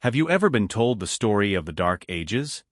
Have you ever been told the story of the Dark Ages?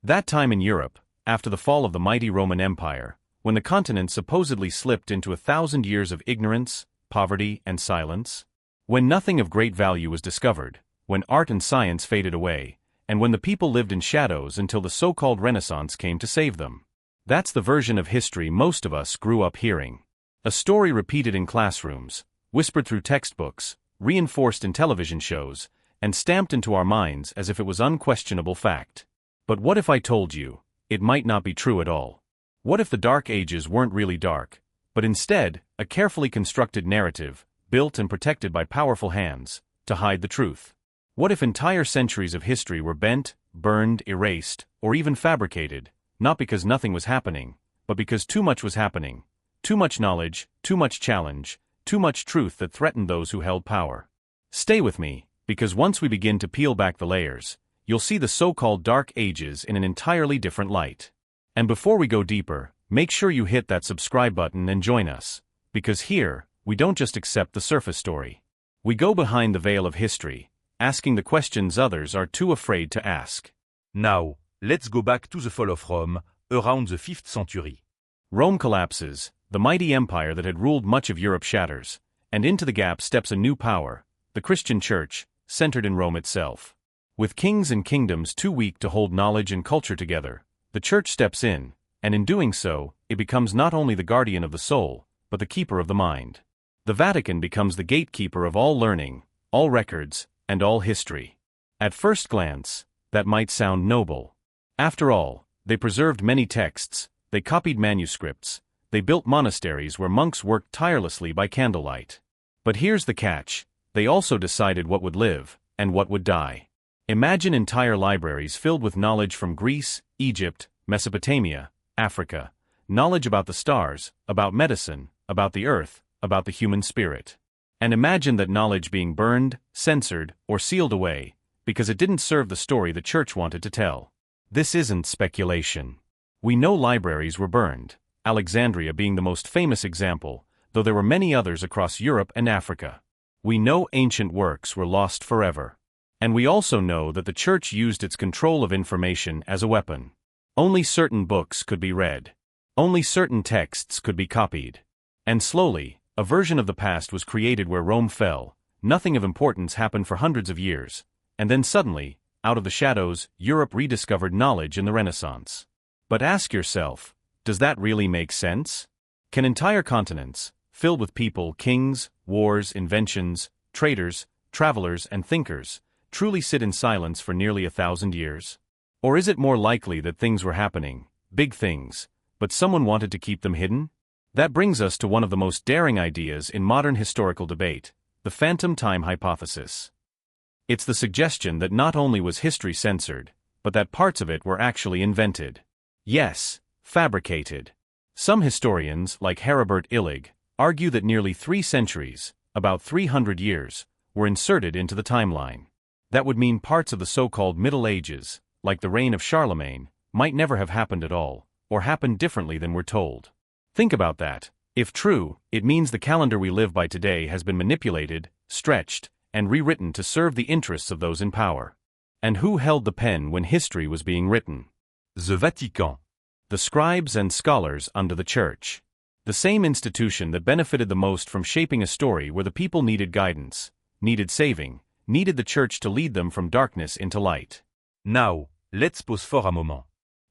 That time in Europe, after the fall of the mighty Roman Empire, when the continent supposedly slipped into 1,000 years of ignorance, poverty, and silence? When nothing of great value was discovered, when art and science faded away, and when the people lived in shadows until the so-called Renaissance came to save them. That's the version of history most of us grew up hearing. A story repeated in classrooms, whispered through textbooks, reinforced in television shows, and stamped into our minds as if it was unquestionable fact. But what if I told you, it might not be true at all? What if the Dark Ages weren't really dark, but instead, a carefully constructed narrative, built and protected by powerful hands, to hide the truth? What if entire centuries of history were bent, burned, erased, or even fabricated, not because nothing was happening, but because too much was happening, too much knowledge, too much challenge, too much truth that threatened those who held power? Stay with me, because once we begin to peel back the layers, you'll see the so-called Dark Ages in an entirely different light. And before we go deeper, make sure you hit that subscribe button and join us, because here, we don't just accept the surface story. We go behind the veil of history, asking the questions others are too afraid to ask. Now, let's go back to the fall of Rome, around the 5th century. Rome collapses, the mighty empire that had ruled much of Europe shatters, and into the gap steps a new power, the Christian Church, centered in Rome itself. With kings and kingdoms too weak to hold knowledge and culture together, the Church steps in, and in doing so, it becomes not only the guardian of the soul, but the keeper of the mind. The Vatican becomes the gatekeeper of all learning, all records, and all history. At first glance, that might sound noble. After all, they preserved many texts, they copied manuscripts, they built monasteries where monks worked tirelessly by candlelight. But here's the catch: they also decided what would live, and what would die. Imagine entire libraries filled with knowledge from Greece, Egypt, Mesopotamia, Africa, knowledge about the stars, about medicine, about the earth, about the human spirit. And imagine that knowledge being burned, censored, or sealed away, because it didn't serve the story the Church wanted to tell. This isn't speculation. We know libraries were burned, Alexandria being the most famous example, though there were many others across Europe and Africa. We know ancient works were lost forever. And we also know that the Church used its control of information as a weapon. Only certain books could be read. Only certain texts could be copied. And slowly, a version of the past was created where Rome fell, nothing of importance happened for hundreds of years, and then suddenly, out of the shadows, Europe rediscovered knowledge in the Renaissance. But ask yourself, does that really make sense? Can entire continents, filled with people, kings, wars, inventions, traders, travelers, and thinkers, truly sit in silence for nearly 1,000 years? Or is it more likely that things were happening, big things, but someone wanted to keep them hidden? That brings us to one of the most daring ideas in modern historical debate, the phantom time hypothesis. It's the suggestion that not only was history censored, but that parts of it were actually invented. Yes, fabricated. Some historians, like Heribert Illig, argue that nearly 3 centuries, about 300 years, were inserted into the timeline. That would mean parts of the so-called Middle Ages, like the reign of Charlemagne, might never have happened at all, or happened differently than we're told. Think about that. If true, it means the calendar we live by today has been manipulated, stretched, and rewritten to serve the interests of those in power. And who held the pen when history was being written? The Vatican. The scribes and scholars under the Church. The same institution that benefited the most from shaping a story where the people needed guidance, needed saving, needed the Church to lead them from darkness into light. Now, let's pause for a moment.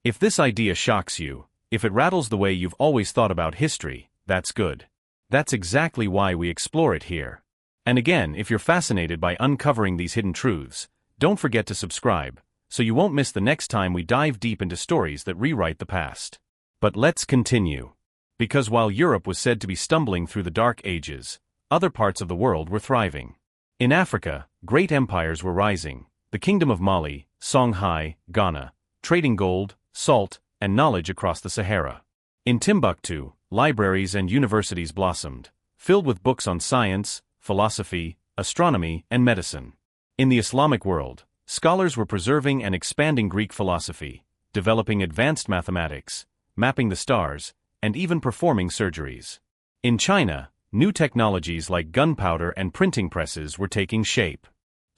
If this idea shocks you, if it rattles the way you've always thought about history, that's good. That's exactly why we explore it here. And again, if you're fascinated by uncovering these hidden truths, don't forget to subscribe, so you won't miss the next time we dive deep into stories that rewrite the past. But let's continue. Because while Europe was said to be stumbling through the Dark Ages, other parts of the world were thriving. In Africa, great empires were rising, the Kingdom of Mali, Songhai, Ghana, trading gold, salt, and knowledge across the Sahara. In Timbuktu, libraries and universities blossomed, filled with books on science, philosophy, astronomy, and medicine. In the Islamic world, scholars were preserving and expanding Greek philosophy, developing advanced mathematics, mapping the stars, and even performing surgeries. In China, new technologies like gunpowder and printing presses were taking shape.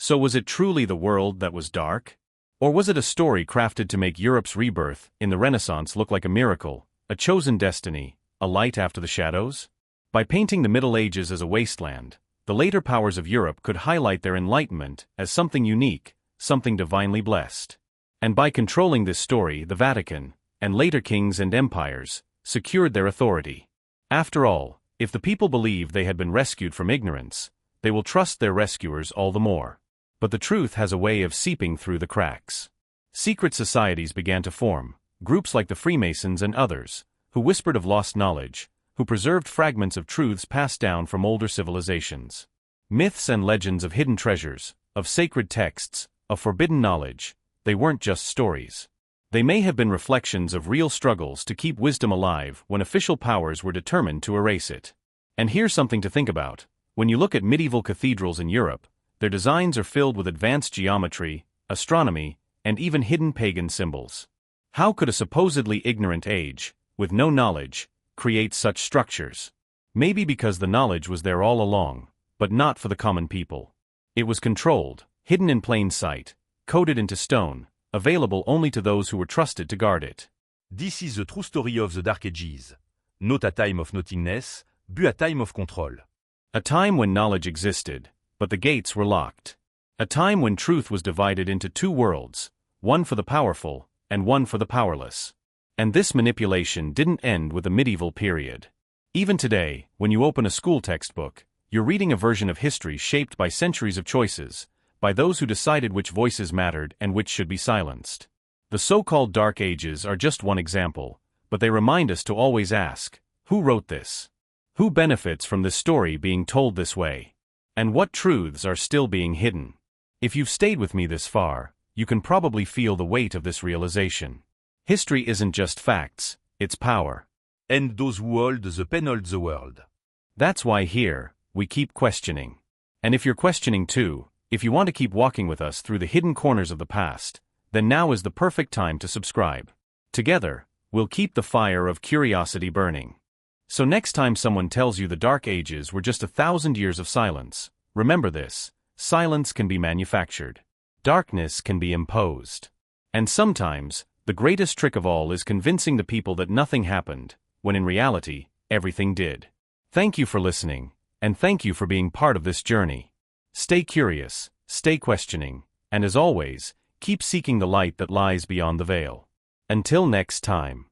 So was it truly the world that was dark? Or was it a story crafted to make Europe's rebirth in the Renaissance look like a miracle, a chosen destiny, a light after the shadows? By painting the Middle Ages as a wasteland, the later powers of Europe could highlight their enlightenment as something unique, something divinely blessed. And by controlling this story, the Vatican, and later kings and empires, secured their authority. After all, if the people believe they had been rescued from ignorance, they will trust their rescuers all the more. But the truth has a way of seeping through the cracks. Secret societies began to form, groups like the Freemasons and others, who whispered of lost knowledge, who preserved fragments of truths passed down from older civilizations. Myths and legends of hidden treasures, of sacred texts, of forbidden knowledge, they weren't just stories. They may have been reflections of real struggles to keep wisdom alive when official powers were determined to erase it. And here's something to think about. When you look at medieval cathedrals in Europe, their designs are filled with advanced geometry, astronomy, and even hidden pagan symbols. How could a supposedly ignorant age, with no knowledge, create such structures? Maybe because the knowledge was there all along, but not for the common people. It was controlled, hidden in plain sight, coded into stone, available only to those who were trusted to guard it. This is the true story of the Dark Ages. Not a time of nothingness, but a time of control. A time when knowledge existed, but the gates were locked. A time when truth was divided into two worlds, one for the powerful, and one for the powerless. And this manipulation didn't end with the medieval period. Even today, when you open a school textbook, you're reading a version of history shaped by centuries of choices, by those who decided which voices mattered and which should be silenced. The so-called Dark Ages are just one example, but they remind us to always ask, who wrote this? Who benefits from this story being told this way? And what truths are still being hidden? If you've stayed with me this far, you can probably feel the weight of this realization. History isn't just facts, it's power. And those who hold the pen hold the world. That's why here, we keep questioning. And if you're questioning too, if you want to keep walking with us through the hidden corners of the past, then now is the perfect time to subscribe. Together, we'll keep the fire of curiosity burning. So next time someone tells you the Dark Ages were just 1,000 years of silence, remember this: silence can be manufactured. Darkness can be imposed. And sometimes, the greatest trick of all is convincing the people that nothing happened, when in reality, everything did. Thank you for listening, and thank you for being part of this journey. Stay curious, stay questioning, and as always, keep seeking the light that lies beyond the veil. Until next time.